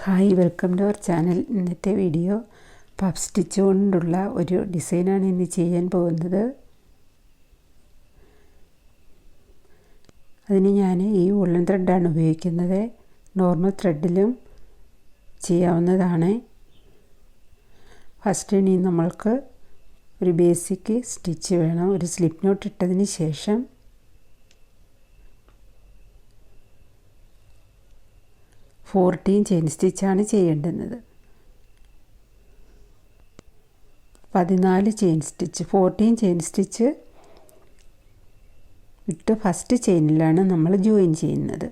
Hi, welcome to our channel. ഇന്നത്തെ video puff stitch കൊണ്ടുള്ള ഒരു ഡിസൈനാണ് ഇന്ന് ചെയ്യാൻ പോകുന്നത്. അതിന് ഞാൻ ഈ വൂളൻ ത്രെഡാണ് ഉപയോഗിക്കുന്നത്. നോർമൽ ത്രെഡിലും ചെയ്യാവുന്നതാണ്. ഫസ്റ്റ് ഇനി നമ്മൾക്ക് ഒരു ബേസിക് സ്റ്റിച്ച് വേണം. ഒരു സ്ലിപ്പ് നോട്ട് ഇട്ടതിന് ശേഷം ഫോർട്ടീൻ ചെയിൻ സ്റ്റിച്ചാണ് ചെയ്യേണ്ടുന്നത്. 14 ചെയിൻ സ്റ്റിച്ച്, 14 ചെയിൻ സ്റ്റിച്ച് ഇട്ട് ഫസ്റ്റ് ചെയിനിലാണ് നമ്മൾ ജോയിൻ ചെയ്യുന്നത്.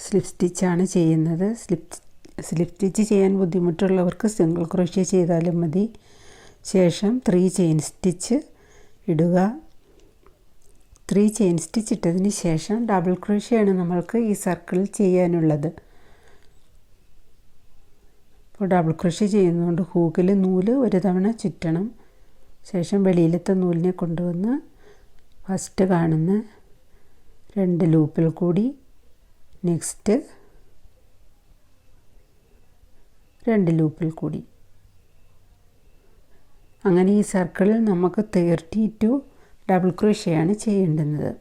സ്ലിപ്പ് സ്റ്റിച്ചാണ് ചെയ്യുന്നത്. സ്ലിപ്പ് സ്റ്റിച്ച് ചെയ്യാൻ ബുദ്ധിമുട്ടുള്ളവർക്ക് സിംഗിൾ ക്രോഷ്യ ചെയ്താലും മതി. ശേഷം 3 ചെയിൻ സ്റ്റിച്ച് ഇടുക. 3 ചെയിൻ സ്റ്റിച്ച് ഇട്ടതിന് ശേഷം ഡബിൾ ക്രോഷ്യയാണ് നമ്മൾക്ക് ഈ സർക്കിളിൽ ചെയ്യാനുള്ളത്. അപ്പോൾ ഡബിൾ ക്രോഷ്യ ചെയ്യുന്നതുകൊണ്ട് ഹൂക്കിൽ നൂല് ഒരു തവണ ചുറ്റണം. ശേഷം വെളിയിലത്തെ നൂലിനെ കൊണ്ടുവന്ന് ഫസ്റ്റ് കാണുന്ന 2 ലൂപ്പിൽ കൂടി നെക്സ്റ്റ് 2 ലൂപ്പിൽ കൂടി, അങ്ങനെ ഈ സർക്കിളിൽ നമുക്ക് 32 ഡബിൾ ക്രോഷ്യയാണ് ചെയ്യേണ്ടുന്നത്.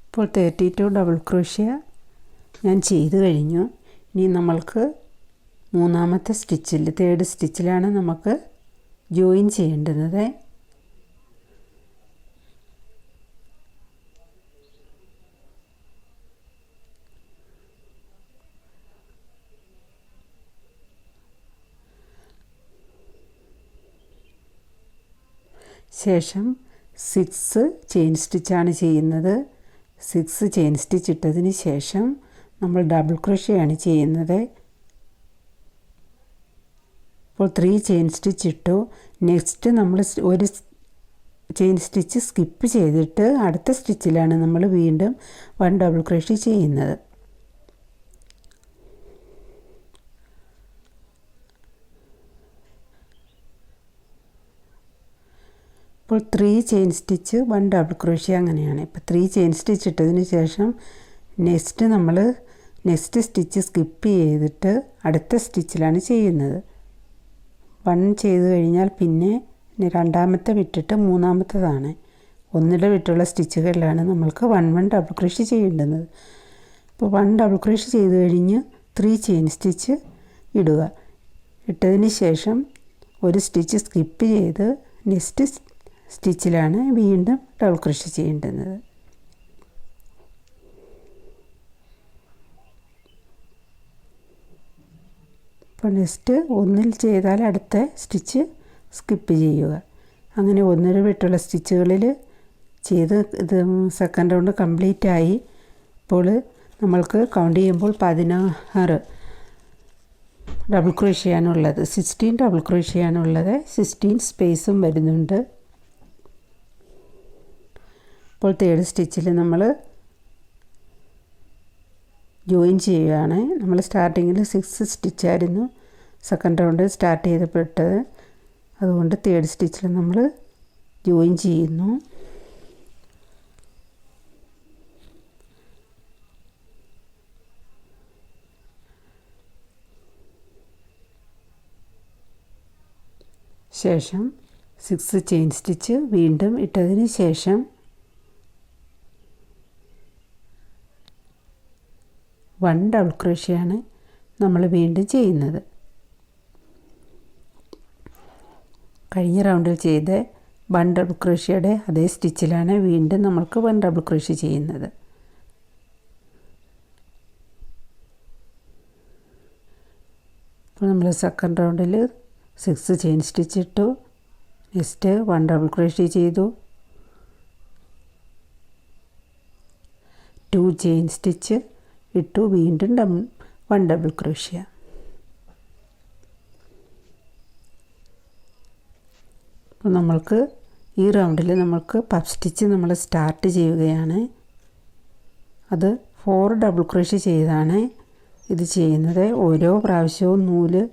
ഇപ്പോൾ 32 ഡബിൾ ക്രോഷ്യ ഞാൻ ചെയ്തു കഴിഞ്ഞു. ഇനി നമ്മൾക്ക് മൂന്നാമത്തെ സ്റ്റിച്ചിൽ, തേർഡ് സ്റ്റിച്ചിലാണ് നമുക്ക് ജോയിൻ ചെയ്യേണ്ടുന്നത്. ശേഷം 6 ചെയിൻ സ്റ്റിച്ചാണ് ചെയ്യുന്നത്. 6 ചെയിൻ സ്റ്റിച്ച് ഇട്ടതിന് ശേഷം നമ്മൾ ഡബിൾ ക്രോഷ്യയാണ് ചെയ്യുന്നത്. ഇപ്പോൾ 3 ചെയിൻ സ്റ്റിച്ച് ഇട്ടു. നെക്സ്റ്റ് നമ്മൾ ഒരു ചെയിൻ സ്റ്റിച്ച് സ്കിപ്പ് ചെയ്തിട്ട് അടുത്ത സ്റ്റിച്ചിലാണ് നമ്മൾ വീണ്ടും 1 ഡബിൾ ക്രോഷ്യ ചെയ്യുന്നത്. ഇപ്പോൾ 3 ചെയിൻ സ്റ്റിച്ച് 1 ഡബിൾ ക്രോഷ്യ അങ്ങനെയാണ്. ഇപ്പോൾ 3 ചെയിൻ സ്റ്റിച്ച് ഇട്ടതിന് ശേഷം നെക്സ്റ്റ് സ്റ്റിച്ച് സ്കിപ്പ് ചെയ്തിട്ട് അടുത്ത സ്റ്റിച്ചിലാണ് ചെയ്യുന്നത്. 1 ചെയ്ത് കഴിഞ്ഞാൽ പിന്നെ രണ്ടാമത്തെ വിട്ടിട്ട് മൂന്നാമത്തേതാണ്. ഒന്നിടെ വിട്ടുള്ള സ്റ്റിച്ചുകളിലാണ് നമ്മൾക്ക് 1 ഡബിൾ ക്രോഷ്യ ചെയ്യേണ്ടുന്നത്. ഇപ്പോൾ 1 ഡബിൾ ക്രോഷ്യ ചെയ്ത് കഴിഞ്ഞ് 3 ചെയിൻ സ്റ്റിച്ച് ഇടുക. ഇട്ടതിന് ശേഷം ഒരു സ്റ്റിച്ച് സ്കിപ്പ് ചെയ്ത് നെക്സ്റ്റ് സ്റ്റിച്ചിലാണ് വീണ്ടും ഡബിൾ ക്രോഷ്യ ചെയ്യേണ്ടുന്നത്. ഇപ്പോൾ നെക്സ്റ്റ് ഒന്നിൽ ചെയ്താൽ അടുത്ത സ്റ്റിച്ച് സ്കിപ്പ് ചെയ്യുക. അങ്ങനെ ഒന്നിൽ വിട്ടുള്ള സ്റ്റിച്ചുകളിൽ ചെയ്ത് ഇത് സെക്കൻഡ് റൗണ്ട് കംപ്ലീറ്റ് ആയി. ഇപ്പോൾ നമ്മൾക്ക് കൗണ്ട് ചെയ്യുമ്പോൾ 16 ഡബിൾ ക്രോഷ്യയാണുള്ളത്. 16 ഡബിൾ ക്രോഷ്യയാണുള്ളത്. 16 സ്പേസും വരുന്നുണ്ട്. ഇപ്പോൾ തേർഡ് സ്റ്റിച്ചിൽ നമ്മൾ ജോയിൻ ചെയ്യുകയാണ്. നമ്മൾ സ്റ്റാർട്ടിങ്ങിൽ 6 സ്റ്റിച്ചായിരുന്നു സെക്കൻഡ് റൗണ്ട് സ്റ്റാർട്ട് ചെയ്തപ്പെട്ടത്. അതുകൊണ്ട് തേർഡ് സ്റ്റിച്ചിൽ നമ്മൾ ജോയിൻ ചെയ്യുന്നു. ശേഷം 6 ചെയിൻ സ്റ്റിച്ച് വീണ്ടും ഇട്ടതിന് ശേഷം 1 ഡബിൾ ക്രോഷ്യയാണ് നമ്മൾ വീണ്ടും ചെയ്യുന്നത്. കഴിഞ്ഞ റൗണ്ടിൽ ചെയ്ത 1 ഡബിൾ ക്രോഷ്യയുടെ അതേ സ്റ്റിച്ചിലാണ് വീണ്ടും നമ്മൾക്ക് 1 ഡബിൾ ക്രോഷ്യ ചെയ്യുന്നത്. അപ്പോൾ നമ്മൾ സെക്കൻഡ് റൗണ്ടിൽ 6 ചെയിൻ സ്റ്റിച്ച് ഇട്ടു. നെക്സ്റ്റ് 1 ഡബിൾ ക്രോഷ്യ ചെയ്തു. 2 ചെയിൻ സ്റ്റിച്ച് ഇട്ടു. വീണ്ടും 1 ഡബിൾ ക്രോഷ്യ. അപ്പോൾ നമ്മൾക്ക് ഈ റൗണ്ടിൽ നമ്മൾക്ക് പഫ് സ്റ്റിച്ച് നമ്മൾ സ്റ്റാർട്ട് ചെയ്യുകയാണ്. അത് 4 ഡബിൾ ക്രോഷ്യ ചെയ്താണ് ഇത് ചെയ്യുന്നത്. ഓരോ പ്രാവശ്യവും നൂല്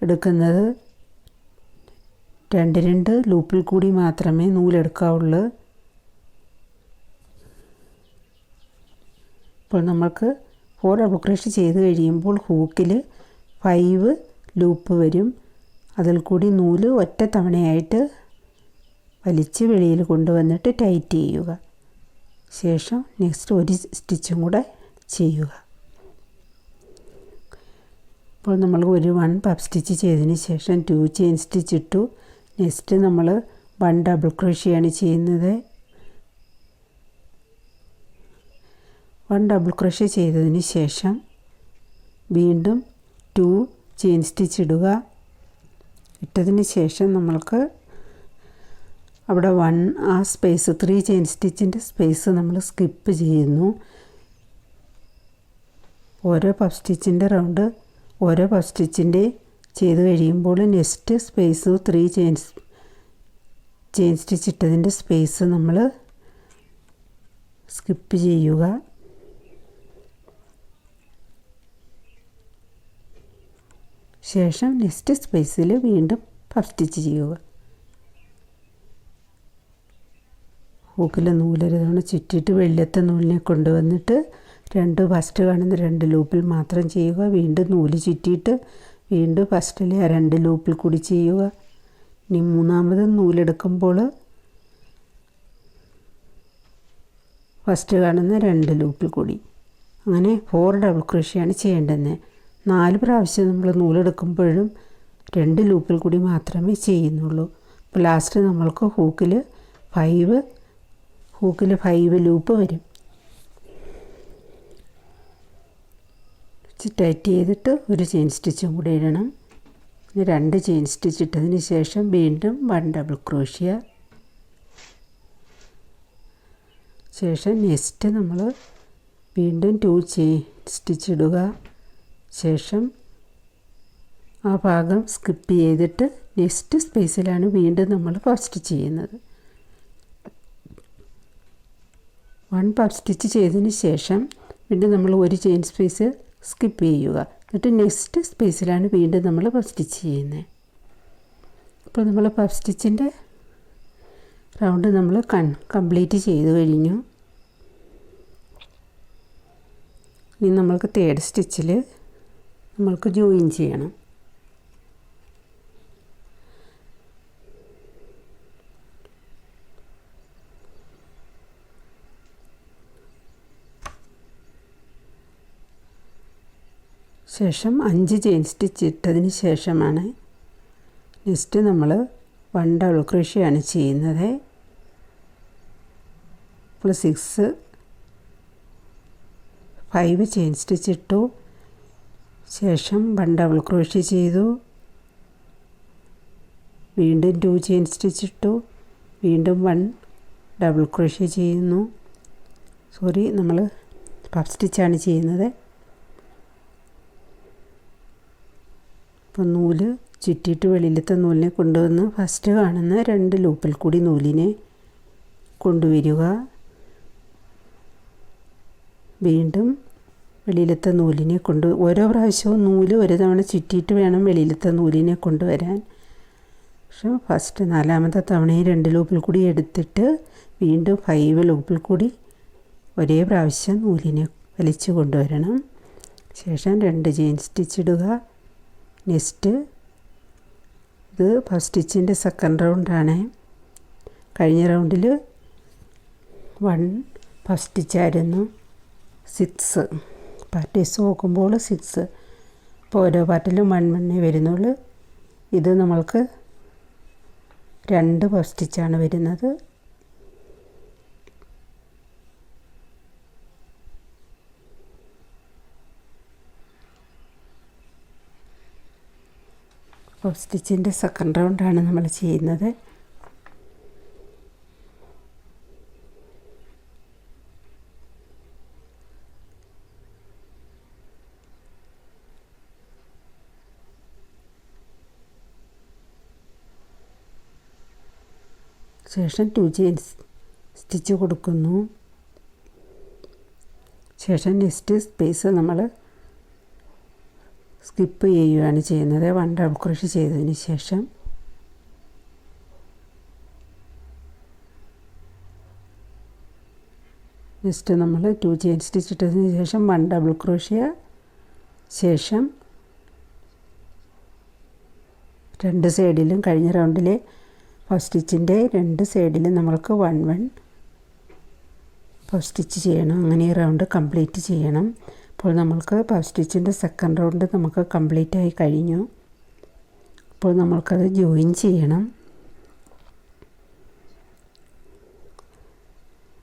എടുക്കുന്നത് 2 ലൂപ്പിൽ കൂടി മാത്രമേ നൂലെടുക്കാവുള്ളൂ. ഇപ്പോൾ നമുക്ക് 4 ഡബിൾ ക്രോഷ്യ ചെയ്ത് കഴിയുമ്പോൾ ഹൂക്കിൽ 5 ലൂപ്പ് വരും. അതിൽ കൂടി നൂല് ഒറ്റ തവണയായിട്ട് വലിച്ച് വെളിയിൽ കൊണ്ടുവന്നിട്ട് ടൈറ്റ് ചെയ്യുക. ശേഷം നെക്സ്റ്റ് ഒരു സ്റ്റിച്ചും കൂടെ ചെയ്യുക. ഇപ്പോൾ നമ്മൾ ഒരു 1 പഫ് സ്റ്റിച്ച് ചെയ്തതിന് ശേഷം 2 ചെയിൻ സ്റ്റിച്ച് ഇട്ടു. നെക്സ്റ്റ് നമ്മൾ 1 ഡബിൾ ക്രോഷ്യയാണ് ചെയ്യുന്നത്. 1 ഡബിൾ ക്രോഷ്യ ചെയ്തതിന് ശേഷം വീണ്ടും 2 ചെയിൻ സ്റ്റിച്ച് ഇടുക. ഇട്ടതിന് ശേഷം നമ്മൾക്ക് അവിടെ ആ സ്പേസ് 3 ചെയിൻ സ്റ്റിച്ചിൻ്റെ സ്പേസ് നമ്മൾ സ്കിപ്പ് ചെയ്യുന്നു. ഓരോ പഫ് സ്റ്റിച്ചിൻ്റെ റൗണ്ട് ഓരോ പഫ് സ്റ്റിച്ചിൻ്റെ ചെയ്ത് കഴിയുമ്പോൾ നെക്സ്റ്റ് സ്പേസ് 3 ചെയിൻ സ്റ്റിച്ച് ഇട്ടതിൻ്റെ സ്പേസ് നമ്മൾ സ്കിപ്പ് ചെയ്യുക. ശേഷം നെക്സ്റ്റ് സ്പേസിൽ വീണ്ടും പഫ് സ്റ്റിച്ച് ചെയ്യുക. ഹൂക്കിൽ നൂലൊരു തവണ ചുറ്റിയിട്ട് വെള്ളത്തെ നൂലിനെ കൊണ്ടുവന്നിട്ട് ഫസ്റ്റ് കാണുന്ന 2 ലൂപ്പിൽ മാത്രം ചെയ്യുക. വീണ്ടും നൂല് ചുറ്റിയിട്ട് വീണ്ടും ഫസ്റ്റിലെ 2 ലൂപ്പിൽ കൂടി ചെയ്യുക. ഇനി മൂന്നാമത് നൂലെടുക്കുമ്പോൾ ഫസ്റ്റ് കാണുന്ന 2 ലൂപ്പിൽ കൂടി. അങ്ങനെ 4 ഡബിൾ ക്രോഷ്യയാണ് ചെയ്യേണ്ടത്. 4 പ്രാവശ്യം നമ്മൾ നൂലെടുക്കുമ്പോഴും 2 ലൂപ്പിൽ കൂടി മാത്രമേ ചെയ്യുന്നുള്ളൂ. അപ്പോൾ ലാസ്റ്റ് നമ്മൾക്ക് ഹൂക്കിൽ 5 ലൂപ്പ് വരും. ടൈറ്റ് ചെയ്തിട്ട് ഒരു ചെയിൻ സ്റ്റിച്ചും കൂടി ഇടണം. 2 ചെയിൻ സ്റ്റിച്ച് ഇട്ടതിന് ശേഷം വീണ്ടും 1 ഡബിൾ ക്രോഷ്യ. ശേഷം നെക്സ്റ്റ് നമ്മൾ വീണ്ടും 2 ചെയിൻ സ്റ്റിച്ച് ഇടുക. ശേഷം ആ ഭാഗം സ്കിപ്പ് ചെയ്തിട്ട് നെക്സ്റ്റ് സ്പേസിലാണ് വീണ്ടും നമ്മൾ പഫ് സ്റ്റിച്ച് ചെയ്യുന്നത്. 1 പഫ് സ്റ്റിച്ച് ചെയ്തതിന് ശേഷം വീണ്ടും നമ്മൾ ഒരു ചെയിൻ സ്പേസ് സ്കിപ്പ് ചെയ്യുക. എന്നിട്ട് നെക്സ്റ്റ് സ്പേസിലാണ് വീണ്ടും നമ്മൾ പഫ് സ്റ്റിച്ച് ചെയ്യുന്നത്. അപ്പോൾ നമ്മൾ പഫ് സ്റ്റിച്ചിൻ്റെ റൗണ്ട് നമ്മൾ കംപ്ലീറ്റ് ചെയ്ത് കഴിഞ്ഞു. ഇനി നമ്മൾക്ക് 3rd സ്റ്റിച്ചിൽ നമ്മൾക്ക് ജോയിൻ ചെയ്യണം. ശേഷം 5 ചെയിൻ സ്റ്റിച്ച് ഇട്ടതിന് ശേഷമാണ് നെക്സ്റ്റ് നമ്മൾ 1 ഡബിൾ ക്രോഷ്യയാണ് ചെയ്യുന്നത്. അപ്പോൾ 5 ചെയിൻ സ്റ്റിച്ച് ഇട്ടു. ശേഷം 1 ഡബിൾ ക്രോഷ്യ ചെയ്തു. വീണ്ടും 2 ചെയിൻ സ്റ്റിച്ച് ഇട്ടു. വീണ്ടും 1 ഡബിൾ ക്രോഷ്യ ചെയ്യുന്നു. നമ്മൾ പഫ് സ്റ്റിച്ചാണ് ചെയ്യുന്നത്. അപ്പോൾ നൂല് ചുറ്റിയിട്ട് വെളിയിലത്തെ നൂലിനെ കൊണ്ടുവന്ന് ഫസ്റ്റ് കാണുന്ന 2 ലൂപ്പിൽ കൂടി നൂലിനെ കൊണ്ടുവരിക. വീണ്ടും വെളിയിലത്തെ നൂലിനെ ഓരോ പ്രാവശ്യവും നൂല് ഒരു തവണ ചുറ്റിയിട്ട് വേണം വെളിയിലത്തെ നൂലിനെ കൊണ്ടുവരാൻ. പക്ഷേ ഫസ്റ്റ് 4ാമത്തെ തവണയും 2 ലൂപ്പിൽ കൂടി എടുത്തിട്ട് വീണ്ടും 5 ലൂപ്പിൽ കൂടി ഒരേ പ്രാവശ്യം നൂലിനെ വലിച്ചു കൊണ്ടുവരണം. ശേഷം 2 ചെയിൻ സ്റ്റിച്ച് ഇടുക. നെക്സ്റ്റ് ഇത് ഫസ്റ്റ് സ്റ്റിച്ചിൻ്റെ സെക്കൻഡ് റൗണ്ടാണ്. കഴിഞ്ഞ റൗണ്ടിൽ 1 ഫസ്റ്റ് സ്റ്റിച്ചായിരുന്നു. 6 പാർട്ട് വൈസ് നോക്കുമ്പോൾ 6. അപ്പോൾ ഓരോ പാർട്ടിലും 1 വരുന്നുള്ളൂ. ഇത് നമ്മൾക്ക് 2 ഫസ്റ്റ് സ്റ്റിച്ചാണ് വരുന്നത്. പഫ് സ്റ്റിച്ചിൻ്റെ സെക്കൻഡ് റൗണ്ടാണ് നമ്മൾ ചെയ്യുന്നത്. ശേഷം 2 ചെയിൻ സ്റ്റിച്ച് കൊടുക്കുന്നു. ശേഷം നെക്സ്റ്റ് സ്പേസ് നമ്മൾ സ്കിപ്പ് ചെയ്യുകയാണ് ചെയ്യുന്നത്. 1 ഡബിൾ ക്രോഷ്യ ചെയ്തതിന് ശേഷം നെക്സ്റ്റ് നമ്മൾ 2 ചെയിൻ സ്റ്റിച്ച് ഇട്ടതിന് ശേഷം 1 ഡബിൾ ക്രോഷ്യ, ശേഷം 2 സൈഡിലും കഴിഞ്ഞ റൗണ്ടിലെ ഫസ്റ്റ് സ്റ്റിച്ചിൻ്റെ 2 സൈഡിലും നമ്മൾക്ക് 1 ഫസ്റ്റ് സ്റ്റിച്ച് ചെയ്യണം. അങ്ങനെ ഈ റൗണ്ട് കംപ്ലീറ്റ് ചെയ്യണം. അപ്പോൾ നമ്മൾക്ക് ഫസ്റ്റ് സ്റ്റിച്ചിൻ്റെ സെക്കൻഡ് റൗണ്ട് നമുക്ക് കംപ്ലീറ്റ് ആയി കഴിഞ്ഞു. അപ്പോൾ നമ്മൾക്കത് ജോയിൻ ചെയ്യണം.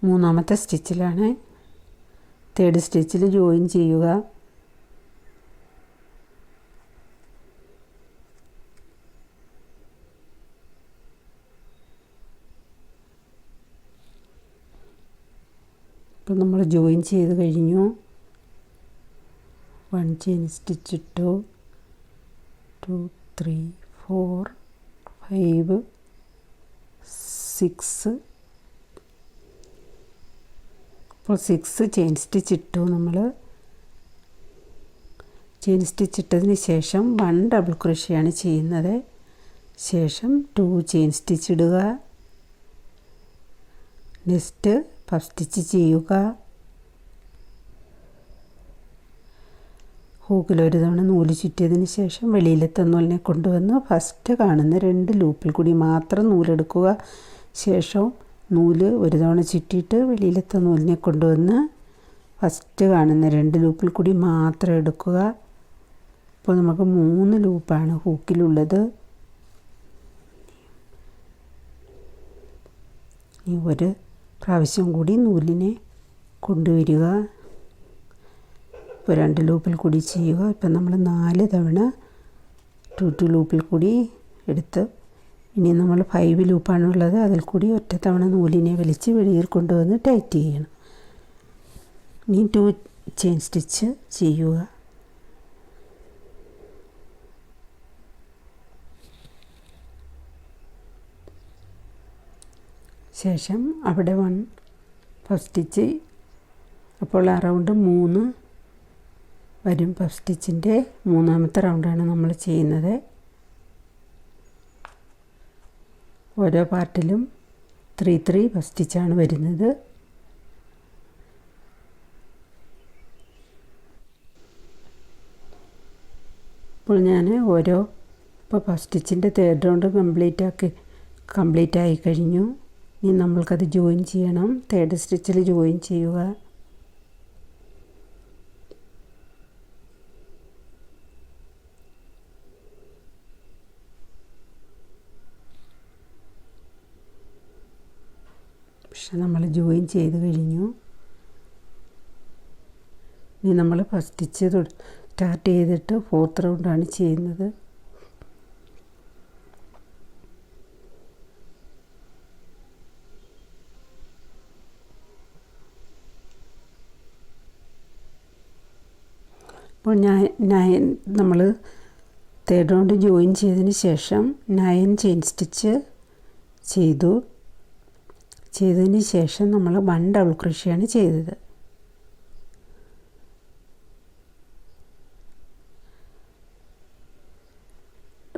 മൂന്നാമത്തെ സ്റ്റിച്ചിലാണ്. തേർഡ് സ്റ്റിച്ചിൽ ജോയിൻ ചെയ്യുക. ഇപ്പോൾ നമ്മൾ ജോയിൻ ചെയ്ത് കഴിഞ്ഞു. 1 ചെയിൻ സ്റ്റിച്ച് ഇട്ടു. 2 3 4 5 6. ഇപ്പോൾ 6 ചെയിൻ സ്റ്റിച്ച് ഇട്ടു. നമ്മൾ ചെയിൻ സ്റ്റിച്ച് ഇട്ടതിന് ശേഷം 1 ഡബിൾ ക്രോഷ്യയാണ് ചെയ്യുന്നത്. ശേഷം 2 ചെയിൻ സ്റ്റിച്ച് ഇടുക. നെക്സ്റ്റ് ഫസ്റ്റ് സ്റ്റിച്ച് ചെയ്യുക. ഹൂക്കിൽ ഒരു തവണ നൂല് ചുറ്റിയതിന് ശേഷം വെളിയിലത്തെ നൂലിനെ കൊണ്ടുവന്ന് ഫസ്റ്റ് കാണുന്ന 2 ലൂപ്പിൽ കൂടി മാത്രം നൂലെടുക്കുക. ശേഷം നൂല് ഒരു തവണ ചുറ്റിയിട്ട് വെളിയിലത്തെ നൂലിനെ കൊണ്ടുവന്ന് ഫസ്റ്റ് കാണുന്ന 2 ലൂപ്പിൽ കൂടി മാത്രം എടുക്കുക. അപ്പോൾ നമുക്ക് 3 ലൂപ്പാണ് ഹൂക്കിലുള്ളത്. ഈ ഒരു പ്രാവശ്യം കൂടി നൂലിനെ കൊണ്ടുവരിക. ഇപ്പോൾ 2 ലൂപ്പിൽ കൂടി ചെയ്യുക. ഇപ്പം നമ്മൾ 4 തവണ 2 ലൂപ്പിൽ കൂടി എടുത്ത് ഇനി നമ്മൾ 5 ലൂപ്പാണുള്ളത്. അതിൽ കൂടി ഒറ്റ തവണ നൂലിനെ വലിച്ച് വെളിയിൽ കൊണ്ടുവന്ന് ടൈറ്റ് ചെയ്യണം. ഇനി 2 ചെയിൻ സ്റ്റിച്ച് ചെയ്യുക. ശേഷം അവിടെ 1 ഫസ്റ്റ് സ്റ്റിച്ച്. അപ്പോൾ ആ റൗണ്ട് 3 വരും. ഫസ്റ്റ് സ്റ്റിച്ചിൻ്റെ മൂന്നാമത്തെ റൗണ്ടാണ് നമ്മൾ ചെയ്യുന്നത്. ഓരോ പാർട്ടിലും 3 3 ഫസ്റ്റ് സ്റ്റിച്ചാണ് വരുന്നത്. ഇപ്പോൾ ഞാൻ ഇപ്പോൾ ഫസ്റ്റ് സ്റ്റിച്ചിൻ്റെ തേർഡ് റൗണ്ട് കംപ്ലീറ്റ് ആയി കഴിഞ്ഞു. ഇനി നമ്മൾക്കത് ജോയിൻ ചെയ്യണം. തേർഡ് സ്റ്റിച്ചിൽ ജോയിൻ ചെയ്യുക. പക്ഷെ നമ്മൾ ജോയിൻ ചെയ്ത് കഴിഞ്ഞു. ഇനി നമ്മൾ ഫസ്റ്റ് സ്റ്റിച്ച് സ്റ്റാർട്ട് ചെയ്തിട്ട് 4th റൗണ്ടാണ് ചെയ്യുന്നത്. അപ്പോൾ നമ്മൾ തേർഡ് റൗണ്ട് ജോയിൻ ചെയ്തതിന് ശേഷം 9 ചെയിൻ സ്റ്റിച്ച് ചെയ്തതിന് ശേഷം നമ്മൾ 1 ഡബിൾ ക്രോഷ്യയാണ് ചെയ്തത്.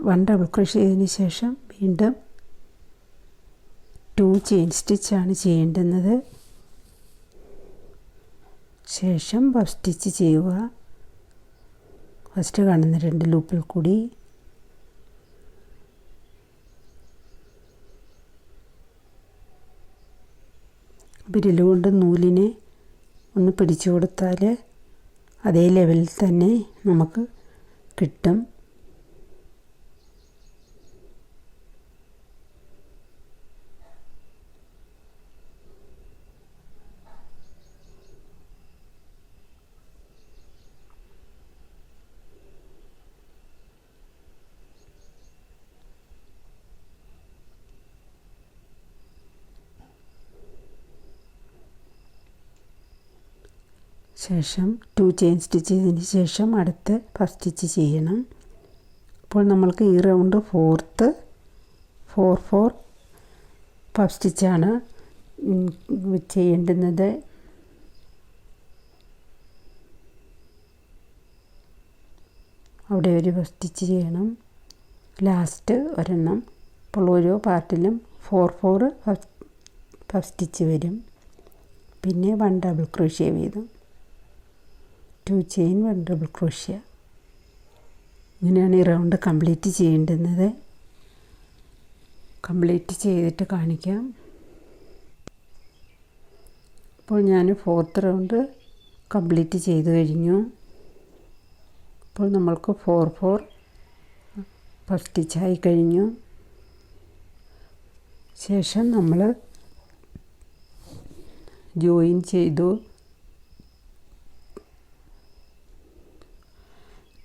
വൺ ഡബിൾ ക്രോഷ്യ ചെയ്തതിന് ശേഷം വീണ്ടും 2 ചെയിൻ സ്റ്റിച്ചാണ് ചെയ്യേണ്ടുന്നത്. ശേഷം പഫ് സ്റ്റിച്ച് ചെയ്യുക. ഫസ്റ്റ് കാണുന്ന 2 ലൂപ്പിൽ കൂടി വിരലുകൊണ്ട് നൂലിനെ ഒന്ന് പിടിച്ചു കൊടുത്താൽ അതേ ലെവലിൽ തന്നെ നമുക്ക് കിട്ടും. ശേഷം 2 ചെയിൻ സ്റ്റിച്ച് ചെയ്തതിന് ശേഷം അടുത്ത പഫ് സ്റ്റിച്ച് ചെയ്യണം. അപ്പോൾ നമ്മൾക്ക് ഈ റൗണ്ട് 4 പഫ് സ്റ്റിച്ചാണ് ചെയ്യേണ്ടുന്നത്. അവിടെ ഒരു പഫ് സ്റ്റിച്ച് ചെയ്യണം. ലാസ്റ്റ് ഒരെണ്ണം. അപ്പോൾ ഓരോ പാർട്ടിലും 4 പഫ് സ്റ്റിച്ച് വരും. പിന്നെ 1 ഡബിൾ ക്രോഷ്യ വീതം, 2 ചെയിൻ 1 ഡബിൾ ക്രോഷ്യ. ഇങ്ങനെയാണ് ഈ റൗണ്ട് കംപ്ലീറ്റ് ചെയ്യേണ്ടുന്നത്. കംപ്ലീറ്റ് ചെയ്തിട്ട് കാണിക്കാം. അപ്പോൾ ഞാൻ 4th റൗണ്ട് കംപ്ലീറ്റ് ചെയ്ത് കഴിഞ്ഞു. അപ്പോൾ നമ്മൾക്ക് 4 പഫ് സ്റ്റിച്ചായി കഴിഞ്ഞു. ശേഷം നമ്മൾ ജോയിൻ ചെയ്തു.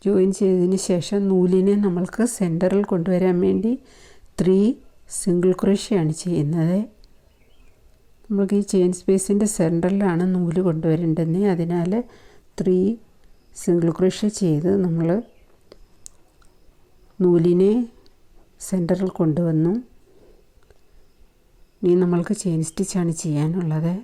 ജോയിൻ ചെയ്തതിന് ശേഷം നൂലിനെ നമ്മൾക്ക് സെൻറ്ററിൽ കൊണ്ടുവരാൻ വേണ്ടി 3 സിംഗിൾ ക്രോഷ്യാണ് ചെയ്യുന്നത്. നമ്മൾക്ക് ഈ ചെയിൻ സ്പേസിൻ്റെ സെൻറ്ററിലാണ് നൂല് കൊണ്ടുവരേണ്ടത്. അതിനാൽ 3 സിംഗിൾ ക്രോഷ്യ ചെയ്ത് നമ്മൾ നൂലിനെ സെൻറ്ററിൽ കൊണ്ടുവന്നു. ഇനി നമ്മൾക്ക് ചെയിൻ സ്റ്റിച്ചാണ് ചെയ്യാനുള്ളത്.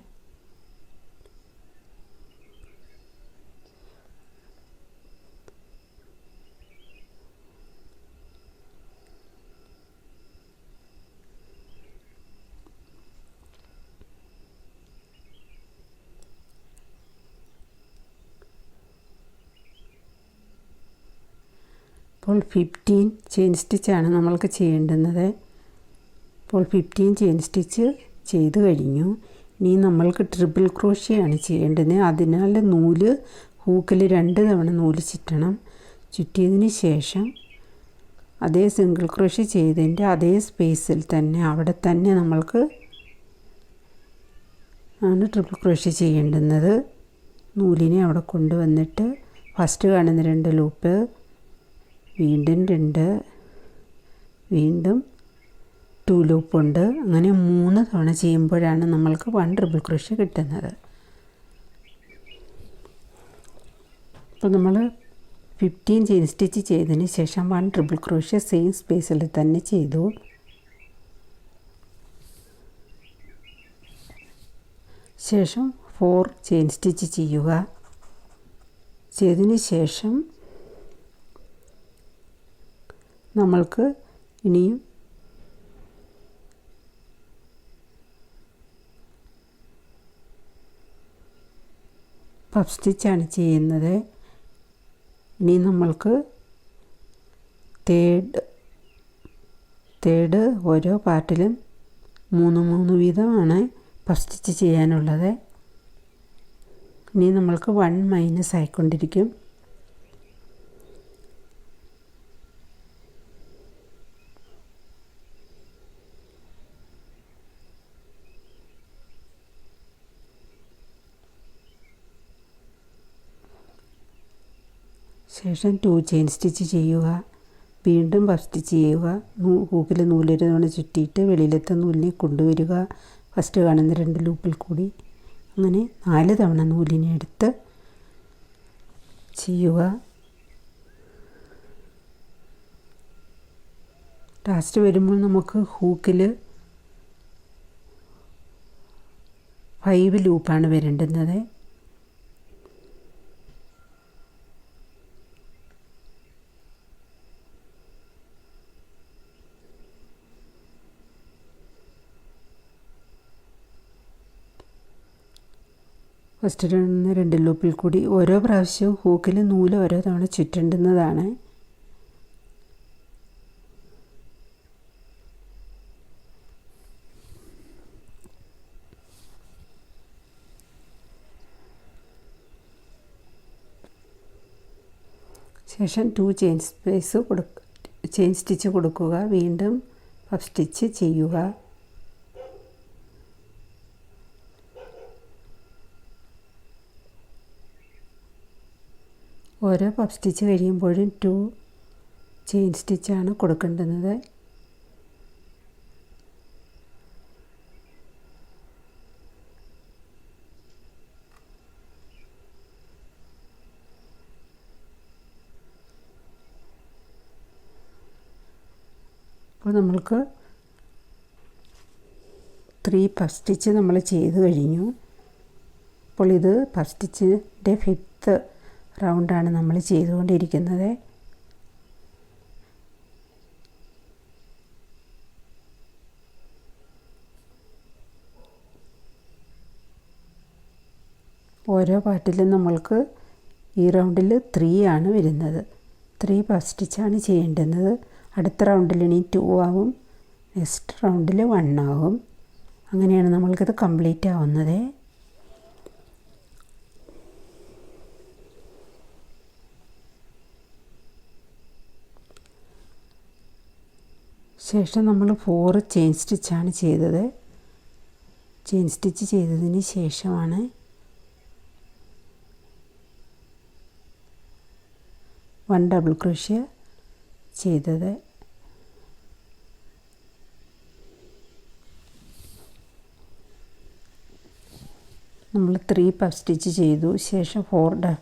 അപ്പോൾ 15 ചെയിൻ സ്റ്റിച്ചാണ് നമ്മൾക്ക് ചെയ്യേണ്ടുന്നത്. അപ്പോൾ 15 ചെയിൻ സ്റ്റിച്ച് ചെയ്ത് കഴിഞ്ഞു. ഇനി നമ്മൾക്ക് ട്രിപ്പിൾ ക്രോഷ്യയാണ് ചെയ്യേണ്ടത്. അതിനാൽ നൂല് ഹൂക്കിൽ 2 തവണ നൂല് ചുറ്റണം. ചുറ്റിയതിന് ശേഷം അതേ സിംഗിൾ ക്രോഷ്യ ചെയ്തതിൻ്റെ അതേ സ്പേസിൽ തന്നെ അവിടെ തന്നെ നമ്മൾക്ക് ആണ് ട്രിപ്പിൾ ക്രോഷ്യ ചെയ്യേണ്ടുന്നത്. നൂലിനെ അവിടെ കൊണ്ടുവന്നിട്ട് ഫസ്റ്റ് കാണുന്ന 2 ലൂപ്പ്, വീണ്ടും 2, വീണ്ടും 2 ലൂപ്പുണ്ട്. അങ്ങനെ 3 തവണ ചെയ്യുമ്പോഴാണ് നമ്മൾക്ക് 1 ട്രിപ്പിൾ ക്രോഷ്യ കിട്ടുന്നത്. അപ്പോൾ നമ്മൾ 15 ചെയിൻ സ്റ്റിച്ച് ചെയ്തതിന് ശേഷം 1 ട്രിപ്പിൾ ക്രോഷ്യ സെയിം സ്പേസിൽ തന്നെ ചെയ്തു. ശേഷം 4 ചെയിൻ സ്റ്റിച്ച് ചെയ്യുക. ചെയ്തതിന് ശേഷം നമ്മൾക്ക് ഇനിയും പഫ് സ്റ്റിച്ചാണ് ചെയ്യുന്നത്. ഇനി നമ്മൾക്ക് തേർഡ് ഓരോ പാർട്ടിലും 3 വീതമാണ് പഫ് സ്റ്റിച്ച് ചെയ്യാനുള്ളത്. ഇനി നമ്മൾക്ക് 1 മൈനസ് ആയിക്കൊണ്ടിരിക്കും. ശേഷം 2 ചെയിൻ സ്റ്റിച്ച് ചെയ്യുക. വീണ്ടും പഫ് സ്റ്റിച്ച് ചെയ്യുക. ഹൂക്കിൽ നൂലൊരു തവണ ചുറ്റിയിട്ട് വെളിയിലത്തെ നൂലിനെ കൊണ്ടുവരിക. ഫസ്റ്റ് കാണുന്ന 2 ലൂപ്പിൽ കൂടി. അങ്ങനെ 4 തവണ നൂലിനെ എടുത്ത് ചെയ്യുക. ലാസ്റ്റ് വരുമ്പോൾ നമുക്ക് ഹൂക്കിൽ 5 ലൂപ്പാണ് വരേണ്ടുന്നത്. ഫസ്റ്റ് 2 ലൂപ്പിൽ കൂടി ഓരോ പ്രാവശ്യവും ഹൂക്കിൽ നൂല് ഓരോ തവണ ചുറ്റേണ്ടുന്നതാണ്. ശേഷം 2 ചെയിൻ സ്റ്റിച്ച് കൊടുക്കുക. വീണ്ടും പഫ് സ്റ്റിച്ച് ചെയ്യുക. ഓരോ പഫ് സ്റ്റിച്ച് കഴിയുമ്പോഴും 2 ചെയിൻ സ്റ്റിച്ചാണ് കൊടുക്കേണ്ടുന്നത്. അപ്പോൾ നമ്മൾക്ക് 3 പഫ് സ്റ്റിച്ച് നമ്മൾ ചെയ്ത് കഴിഞ്ഞു. അപ്പോൾ ഇത് പഫ് സ്റ്റിച്ചിൻ്റെ 5th റൗണ്ടാണ് നമ്മൾ ചെയ്തുകൊണ്ടിരിക്കുന്നത്. ഓരോ പാർട്ടിലും നമ്മൾക്ക് ഈ റൗണ്ടിൽ 3 ആണ് വരുന്നത്. 3 പഫ് സ്റ്റിച്ചാണ് ചെയ്യേണ്ടുന്നത്. അടുത്ത റൗണ്ടിൽ ഇനി 2 ആവും, നെക്സ്റ്റ് റൗണ്ടിൽ 1 ആവും. അങ്ങനെയാണ് നമ്മൾക്കിത് കംപ്ലീറ്റ് ആവുന്നത്. ശേഷം നമ്മൾ 4 ചെയിൻ സ്റ്റിച്ചാണ് ചെയ്തത്. ചെയിൻ സ്റ്റിച്ച് ചെയ്തതിന് ശേഷമാണ് 1 ഡബിൾ ക്രോഷ്യ ചെയ്തത്. നമ്മൾ 3 പഫ് സ്റ്റിച്ച് ചെയ്തു. ശേഷം 4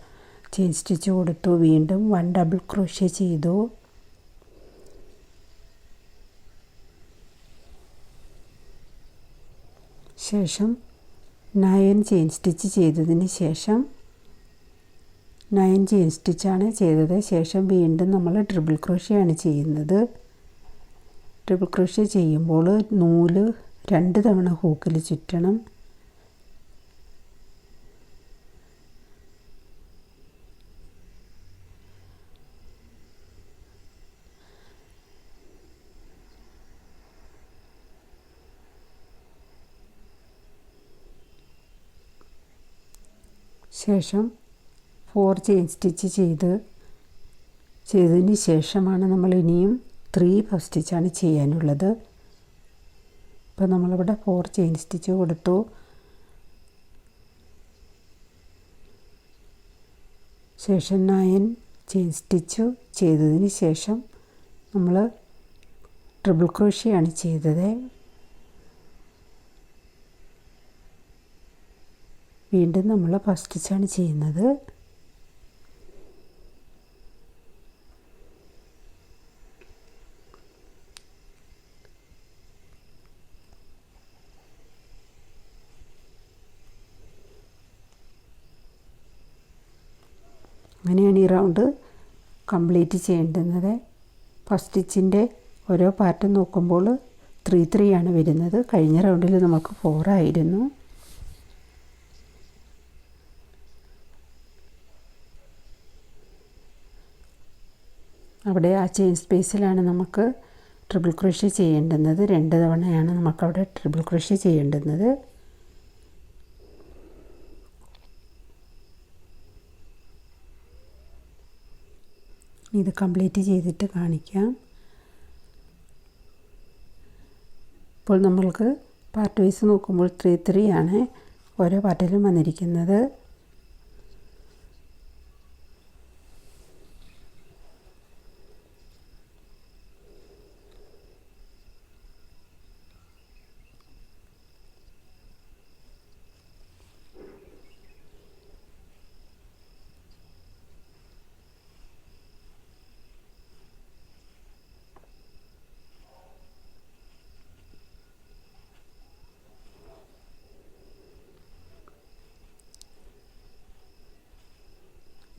ചെയിൻ സ്റ്റിച്ച് കൊടുത്തു. വീണ്ടും 1 ഡബിൾ ക്രോഷ്യ ചെയ്തു. ശേഷം 9 ചെയിൻ സ്റ്റിച്ച് ചെയ്തതിന് ശേഷം 9 ചെയിൻ സ്റ്റിച്ചാണ് ചെയ്തത്. ശേഷം വീണ്ടും നമ്മൾ ട്രിപ്പിൾ ക്രോഷ്യയാണ് ചെയ്യുന്നത്. ട്രിപ്പിൾ ക്രോഷ്യ ചെയ്യുമ്പോൾ നൂല് 2 തവണ ഹൂക്കിൽ ചുറ്റണം. ശേഷം 4 ചെയിൻ സ്റ്റിച്ച് ചെയ്തതിന് ശേഷമാണ് നമ്മൾ ഇനിയും 3 പഫ് സ്റ്റിച്ചാണ് ചെയ്യാനുള്ളത്. ഇപ്പോൾ നമ്മളിവിടെ 4 ചെയിൻ സ്റ്റിച്ച് കൊടുത്തു. ശേഷം 9 ചെയിൻ സ്റ്റിച്ച് ചെയ്തതിന് ശേഷം നമ്മൾ ട്രിപ്പിൾ ക്രോഷ്യയാണ് ചെയ്തത്. വീണ്ടും നമ്മൾ പഫ് സ്റ്റിച്ചാണ് ചെയ്യുന്നത്. അങ്ങനെയാണ് ഈ റൗണ്ട് കംപ്ലീറ്റ് ചെയ്യേണ്ടുന്നത്. ഫസ്റ്റ് സ്റ്റിച്ചിൻ്റെ ഓരോ പാർട്ടും നോക്കുമ്പോൾ 3 ആണ് വരുന്നത്. കഴിഞ്ഞ റൗണ്ടിൽ നമുക്ക് 4 ആയിരുന്നു. അവിടെ ആ ചെയിൻ സ്പേസിലാണ് നമുക്ക് ട്രിപ്പിൾ ക്രോഷ്യ ചെയ്യേണ്ടുന്നത്. 2 തവണയാണ് നമുക്കവിടെ ട്രിപ്പിൾ ക്രോഷ്യ ചെയ്യേണ്ടുന്നത്. ഇത് കംപ്ലീറ്റ് ചെയ്തിട്ട് കാണിക്കാം. ഇപ്പോൾ നമ്മൾക്ക് പാർട്ട് വൈസ് നോക്കുമ്പോൾ 3 ആണ് ഓരോ പാർട്ടിലും വന്നിരിക്കുന്നത്.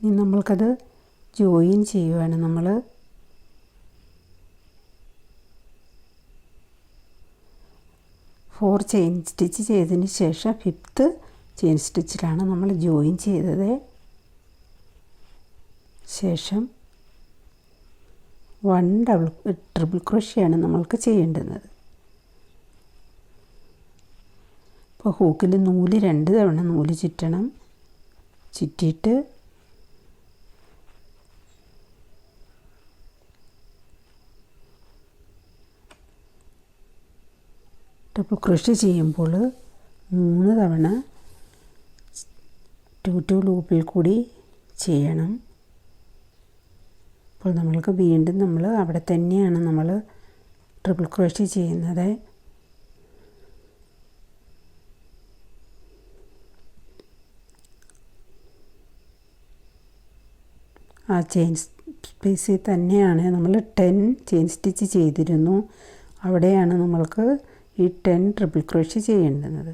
ഇനി നമ്മൾക്കത് ജോയിൻ ചെയ്യുവാണ്. നമ്മൾ 4 ചെയിൻ സ്റ്റിച്ച് ചെയ്തതിന് ശേഷം 5th ചെയിൻ സ്റ്റിച്ചിലാണ് നമ്മൾ ജോയിൻ ചെയ്തത്. ശേഷം 1 ട്രിപ്പിൾ ക്രോഷ്യയാണ് നമ്മൾക്ക് ചെയ്യേണ്ടുന്നത്. ഇപ്പോൾ ഹൂക്കിൽ നൂല് 2 തവണ നൂല് ചുറ്റണം. ചുറ്റിയിട്ട് ട്രിപ്പിൾ ക്രോഷ്യ ചെയ്യുമ്പോൾ 3 തവണ 2 ലൂപ്പിൽ കൂടി ചെയ്യണം. അപ്പോൾ നമ്മൾക്ക് വീണ്ടും നമ്മൾ അവിടെ തന്നെയാണ് നമ്മൾ ട്രിപ്പിൾ ക്രോഷ്യ ചെയ്യുന്നത്. ആ ചെയിൻ സ്പേസിൽ തന്നെയാണ് നമ്മൾ 10 ചെയിൻ സ്റ്റിച്ച് ചെയ്തിരുന്നു. അവിടെയാണ് നമ്മൾക്ക് ഈ 10 ട്രിപ്പിൾ ക്രോഷ്യ ചെയ്യേണ്ടുന്നത്.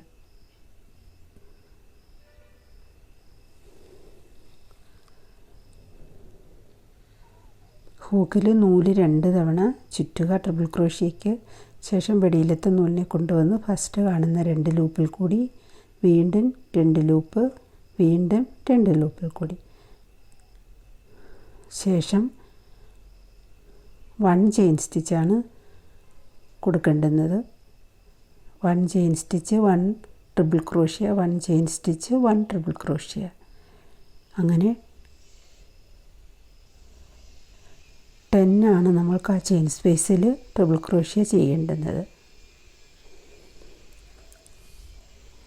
ഹൂക്കിൽ നൂല് 2 തവണ ചുറ്റുക ട്രിപ്പിൾ ക്രോഷ്യയ്ക്ക്. ശേഷം വെടിയിലത്തെ നൂലിനെ കൊണ്ടുവന്ന് ഫസ്റ്റ് കാണുന്ന 2 ലൂപ്പിൽ കൂടി വീണ്ടും 2 ലൂപ്പ് വീണ്ടും 2 ലൂപ്പിൽ കൂടി. ശേഷം 1 ചെയിൻ സ്റ്റിച്ചാണ് കൊടുക്കേണ്ടുന്നത്. 1 chain stitch, 1 triple crochet, 1 chain stitch, 1 triple crochet. അങ്ങനെ 10 ആണ് നമ്മൾക്ക് ആ ചെയിൻ സ്പേസിൽ ട്രിപ്പിൾ ക്രോഷ്യ ചെയ്യേണ്ടുന്നത്.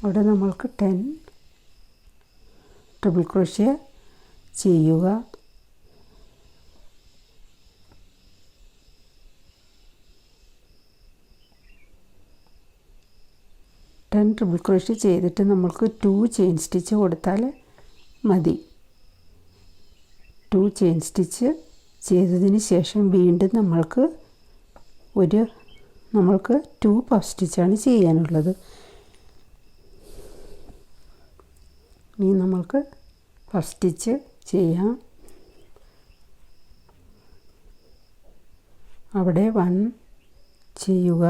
അവിടെ നമ്മൾക്ക് 10 ട്രിപ്പിൾ ക്രോഷ്യ ചെയ്യുക. ട്രിപ്പിൾ ക്രോഷ്യ ചെയ്തിട്ട് നമ്മൾക്ക് 2 ചെയിൻ സ്റ്റിച്ച് കൊടുത്താൽ മതി. 2 ചെയിൻ സ്റ്റിച്ച് ചെയ്തതിന് ശേഷം വീണ്ടും നമ്മൾക്ക് 2 പഫ് സ്റ്റിച്ചാണ് ചെയ്യാനുള്ളത്. ഇനി നമ്മൾക്ക് പഫ് സ്റ്റിച്ച് ചെയ്യാം. അവിടെ 1 ചെയ്യുക.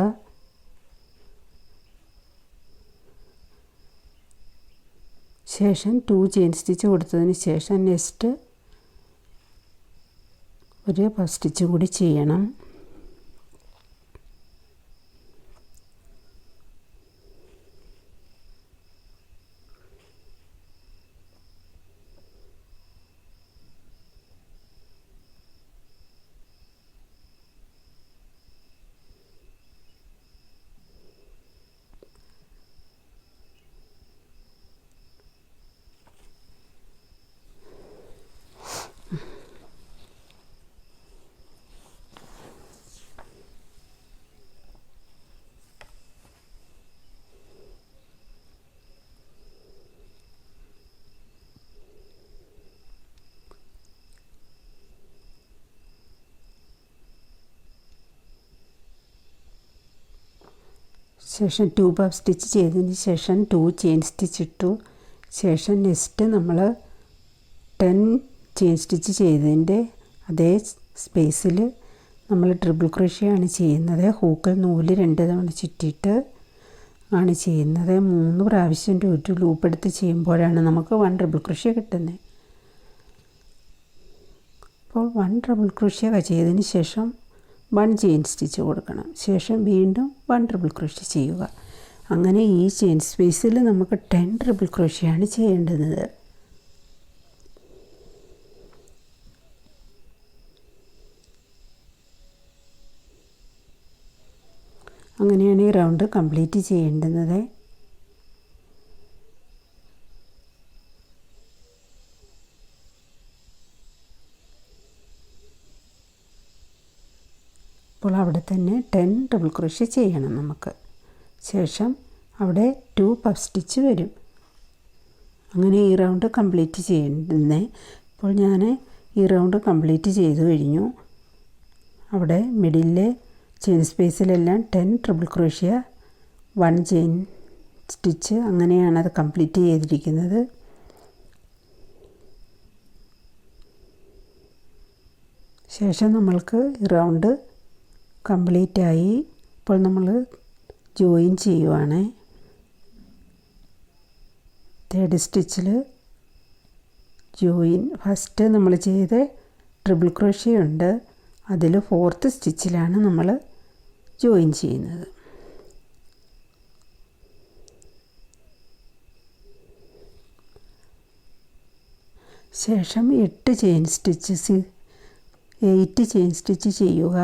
ശേഷം 2 ചെയിൻ സ്റ്റിച്ച് കൊടുത്തതിന് ശേഷം നെക്സ്റ്റ് ഒരു പഫ് സ്റ്റിച്ചും കൂടി ചെയ്യണം. ശേഷം 2 പഫ് സ്റ്റിച്ച് ചെയ്തതിന് ശേഷം 2 ചെയിൻ സ്റ്റിച്ച് ഇട്ടു. ശേഷം നെക്സ്റ്റ് നമ്മൾ 10 ചെയിൻ സ്റ്റിച്ച് ചെയ്തതിൻ്റെ അതേ സ്പേസിൽ നമ്മൾ ട്രിപ്പിൾ ക്രോഷ്യ ആണ് ചെയ്യുന്നത്. ഹൂക്കിൽ നൂല് 2 തവണ ചുറ്റിയിട്ട് ആണ് ചെയ്യുന്നത്. 3 പ്രാവശ്യം ഒരു ലൂപ്പ് എടുത്ത് ചെയ്യുമ്പോഴാണ് നമുക്ക് 1 ട്രിപ്പിൾ ക്രോഷ്യ കിട്ടുന്നത്. അപ്പോൾ 1 ട്രിപ്പിൾ ക്രോഷ്യ ചെയ്തതിന് ശേഷം 1 ചെയിൻ സ്റ്റിച്ച് കൊടുക്കണം. ശേഷം വീണ്ടും 1 ട്രിപ്പിൾ ക്രോഷ്യ ചെയ്യുക. അങ്ങനെ ഈ ചെയിൻ സ്പേസിൽ നമുക്ക് 10 ട്രിപ്പിൾ ക്രോഷ്യ ആണ് ചെയ്യേണ്ടത്. അങ്ങനെയാണ് ഈ റൗണ്ട് കംപ്ലീറ്റ് ചെയ്യേണ്ടുന്നത്. അപ്പോൾ അവിടെ തന്നെ 10 ട്രിപ്പിൾ ക്രോഷ്യ ചെയ്യണം നമുക്ക്. ശേഷം അവിടെ 2 പഫ് സ്റ്റിച്ച് വരും. അങ്ങനെ ഈ റൗണ്ട് കംപ്ലീറ്റ് ചെയ്യേണ്ടത്. ഇപ്പോൾ ഞാൻ ഈ റൗണ്ട് കംപ്ലീറ്റ് ചെയ്തു കഴിഞ്ഞു. അവിടെ മിഡിലെ ചെയിൻ സ്പേസിലെല്ലാം 10 ട്രിപ്പിൾ ക്രോഷ്യ, 1 ചെയിൻ സ്റ്റിച്ച്, അങ്ങനെയാണ് അത് കംപ്ലീറ്റ് ചെയ്തിരിക്കുന്നത്. ശേഷം നമ്മൾക്ക് ഈ റൗണ്ട് കംപ്ലീറ്റായി. ഇപ്പോൾ നമ്മൾ ജോയിൻ ചെയ്യുവാണ്. 3rd സ്റ്റിച്ചിൽ join. ഫസ്റ്റ് നമ്മൾ ചെയ്ത ട്രിപ്പിൾ ക്രോഷ്യ ഉണ്ട്, അതിൽ 4th സ്റ്റിച്ചിലാണ് നമ്മൾ ജോയിൻ ചെയ്യുന്നത്. ശേഷം 8 ചെയിൻ സ്റ്റിച്ച് 8 ചെയിൻ സ്റ്റിച്ച് ചെയ്യുക.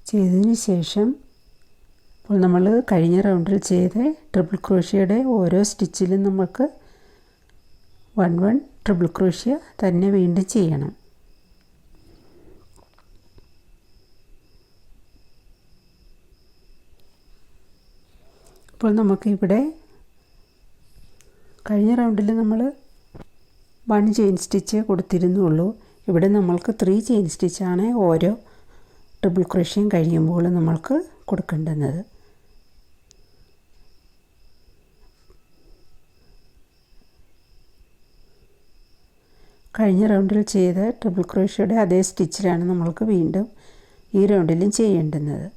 ചെയ്തതിന് ശേഷം ഇപ്പോൾ നമ്മൾ കഴിഞ്ഞ റൗണ്ടിൽ ചെയ്ത ട്രിപ്പിൾ ക്രോഷ്യയുടെ ഓരോ സ്റ്റിച്ചിലും നമുക്ക് 1 ട്രിപ്പിൾ ക്രോഷ്യ തന്നെ വീണ്ടും ചെയ്യണം. ഇപ്പോൾ നമുക്കിവിടെ കഴിഞ്ഞ റൗണ്ടിൽ നമ്മൾ 1 ചെയിൻ സ്റ്റിച്ച് കൊടുത്തിരുന്നുള്ളൂ. ഇവിടെ നമ്മൾക്ക് 3 ചെയിൻ സ്റ്റിച്ചാണ് ഓരോ ട്രിപ്പിൾ ക്രോഷ്യയും കഴിയുമ്പോൾ നമ്മൾക്ക് കൊടുക്കേണ്ടുന്നത്. കഴിഞ്ഞ റൗണ്ടിൽ ചെയ്ത ട്രിപ്പിൾ ക്രോഷ്യയുടെ അതേ സ്റ്റിച്ചിലാണ് നമ്മൾക്ക് വീണ്ടും ഈ റൗണ്ടിലും ചെയ്യേണ്ടുന്നത്.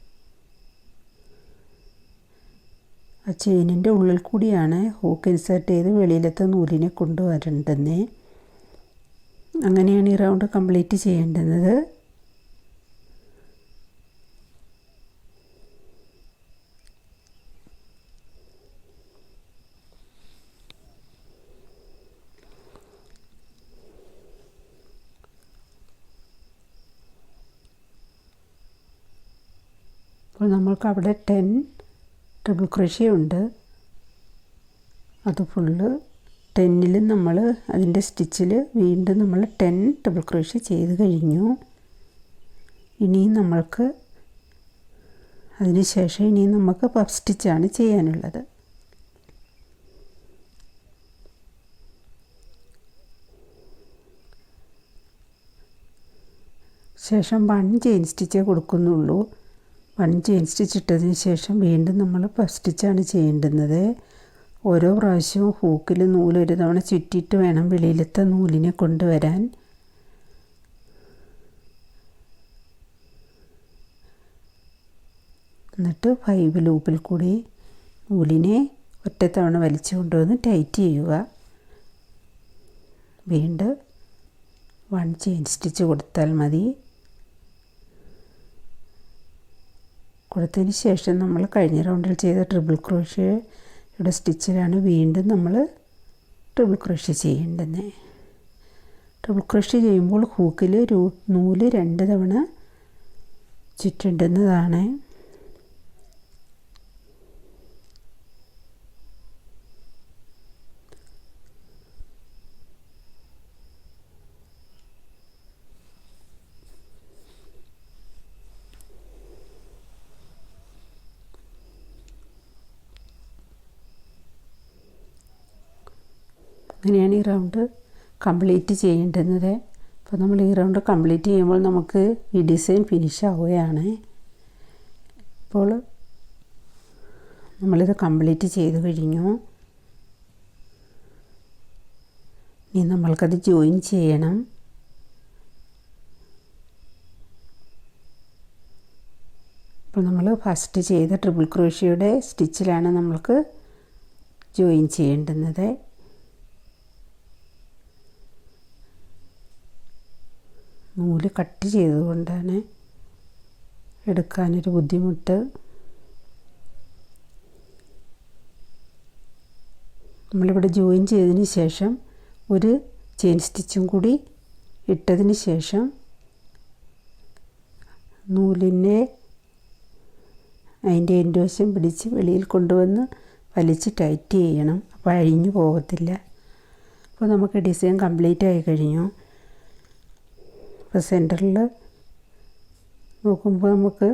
ആ ചെയിനിൻ്റെ ഉള്ളിൽ കൂടിയാണ് ഹൂക്ക് ഇൻസേർട്ട് ചെയ്ത് വെളിയിലത്തെ നൂലിനെ കൊണ്ടുവരേണ്ടത്. അങ്ങനെയാണ് ഈ റൗണ്ട് കംപ്ലീറ്റ് ചെയ്യേണ്ടുന്നത്. അപ്പോൾ നമ്മൾക്ക് അവിടെ 10 ട്രിപ്പിൾ ക്രോഷ്യ ഉണ്ട്. അത് ഫുള്ള് 10ൽ നമ്മൾ അതിൻ്റെ സ്റ്റിച്ചിൽ വീണ്ടും നമ്മൾ 10 ട്രിപ്പിൾ ക്രോഷ്യ ചെയ്ത് കഴിഞ്ഞു. ഇനിയും നമ്മൾക്ക് അതിന് ശേഷം ഇനിയും നമുക്ക് പഫ് സ്റ്റിച്ചാണ് ചെയ്യാനുള്ളത്. ശേഷം 1 ചെയിൻ സ്റ്റിച്ചേ കൊടുക്കുന്നുള്ളൂ. 1 ചെയിൻ സ്റ്റിച്ച് ഇട്ടതിന് ശേഷം വീണ്ടും നമ്മൾ പഫ് സ്റ്റിച്ചാണ് ചെയ്യേണ്ടുന്നത്. ഓരോ പ്രാവശ്യവും ഹൂക്കിൽ നൂല് ഒരു തവണ ചുറ്റിയിട്ട് വേണം വെളിയിലത്തെ നൂലിനെ കൊണ്ടുവരാൻ. എന്നിട്ട് 5 ലൂപ്പിൽ കൂടി നൂലിനെ ഒറ്റത്തവണ വലിച്ചു കൊണ്ടുവന്ന് ടൈറ്റ് ചെയ്യുക. വീണ്ടും 1 ചെയിൻ സ്റ്റിച്ച് കൊടുത്താൽ മതി. കൊടുത്തതിന് ശേഷം നമ്മൾ കഴിഞ്ഞ റൗണ്ടിൽ ചെയ്ത ട്രിപ്പിൾ ക്രോഷ്യയുടെ സ്റ്റിച്ചിലാണ് വീണ്ടും നമ്മൾ ട്രിപ്പിൾ ക്രോഷ്യ ചെയ്യേണ്ടത്. ട്രിപ്പിൾ ക്രോഷ്യ ചെയ്യുമ്പോൾ ഹൂക്കിൽ നൂല് 2 തവണ ചുറ്റേണ്ടുന്നതാണ്. അങ്ങനെയാണ് ഈ റൗണ്ട് കംപ്ലീറ്റ് ചെയ്യേണ്ടുന്നത്. അപ്പോൾ നമ്മൾ ഈ റൗണ്ട് കംപ്ലീറ്റ് ചെയ്യുമ്പോൾ നമുക്ക് ഈ ഡിസൈൻ ഫിനിഷ് ആവുകയാണ്. ഇപ്പോൾ നമ്മളിത് കംപ്ലീറ്റ് ചെയ്ത് കഴിഞ്ഞു. ഇനി നമ്മൾക്കത് ജോയിൻ ചെയ്യണം. അപ്പോൾ നമ്മൾ ഫസ്റ്റ് ചെയ്ത ട്രിപ്പിൾ ക്രോഷ്യയുടെ സ്റ്റിച്ചിലാണ് നമ്മൾക്ക് ജോയിൻ ചെയ്യേണ്ടുന്നത്. നൂല് കട്ട് ചെയ്തുകൊണ്ടാണ് എടുക്കാനൊരു ബുദ്ധിമുട്ട്. നമ്മളിവിടെ ജോയിൻ ചെയ്തതിന് ശേഷം ഒരു ചെയിൻ സ്റ്റിച്ചും കൂടി ഇട്ടതിന് ശേഷം നൂലിനെ അതിൻ്റെ എൻഡ് വശം പിടിച്ച് വെളിയിൽ കൊണ്ടുവന്ന് വലിച്ച് ടൈറ്റ് ചെയ്യണം. അപ്പോൾ അഴിഞ്ഞു പോകത്തില്ല. അപ്പോൾ നമുക്ക് ഡിസൈൻ കംപ്ലീറ്റ് ആയി കഴിഞ്ഞു. ഇപ്പോൾ സെൻറ്ററിൽ നോക്കുമ്പോൾ നമുക്ക്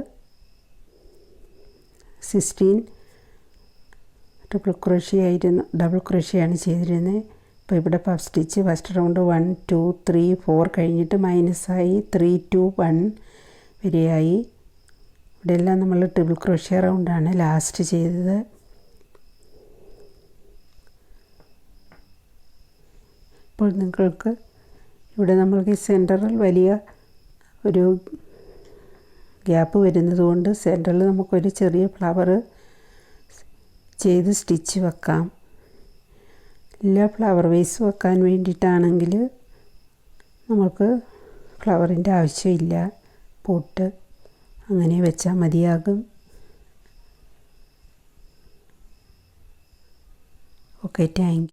16 ട്രിപ്പിൾ ക്രോഷ്യ ആയിരുന്നു, ഡബിൾ ക്രോഷ്യയാണ് ചെയ്തിരുന്നത്. ഇപ്പോൾ ഇവിടെ പഫ് സ്റ്റിച്ച് ഫസ്റ്റ് റൗണ്ട് 1 2 3 4 കഴിഞ്ഞിട്ട് മൈനസായി 3 2 1 വരെയായി. ഇവിടെയെല്ലാം നമ്മൾ ട്രിപ്പിൾ ക്രോഷ്യ റൗണ്ടാണ് ലാസ്റ്റ് ചെയ്തത്. ഇപ്പോൾ നിങ്ങൾക്ക് ഇവിടെ നമ്മൾക്ക് സെൻറ്ററിൽ വലിയ ഒരു ഗ്യാപ്പ് വരുന്നത് കൊണ്ട് സെൻറ്ററിൽ നമുക്കൊരു ചെറിയ ഫ്ലവർ ചെയ്ത് സ്റ്റിച്ച് വെക്കാം. ഇല്ല ഫ്ലവർ വേസ് വെക്കാൻ വേണ്ടിയിട്ടാണെങ്കിൽ നമുക്ക് ഫ്ലവറിൻ്റെ ആവശ്യമില്ല, പോട്ട് അങ്ങനെ വെച്ചാൽ മതിയാകും. Okay, thank you.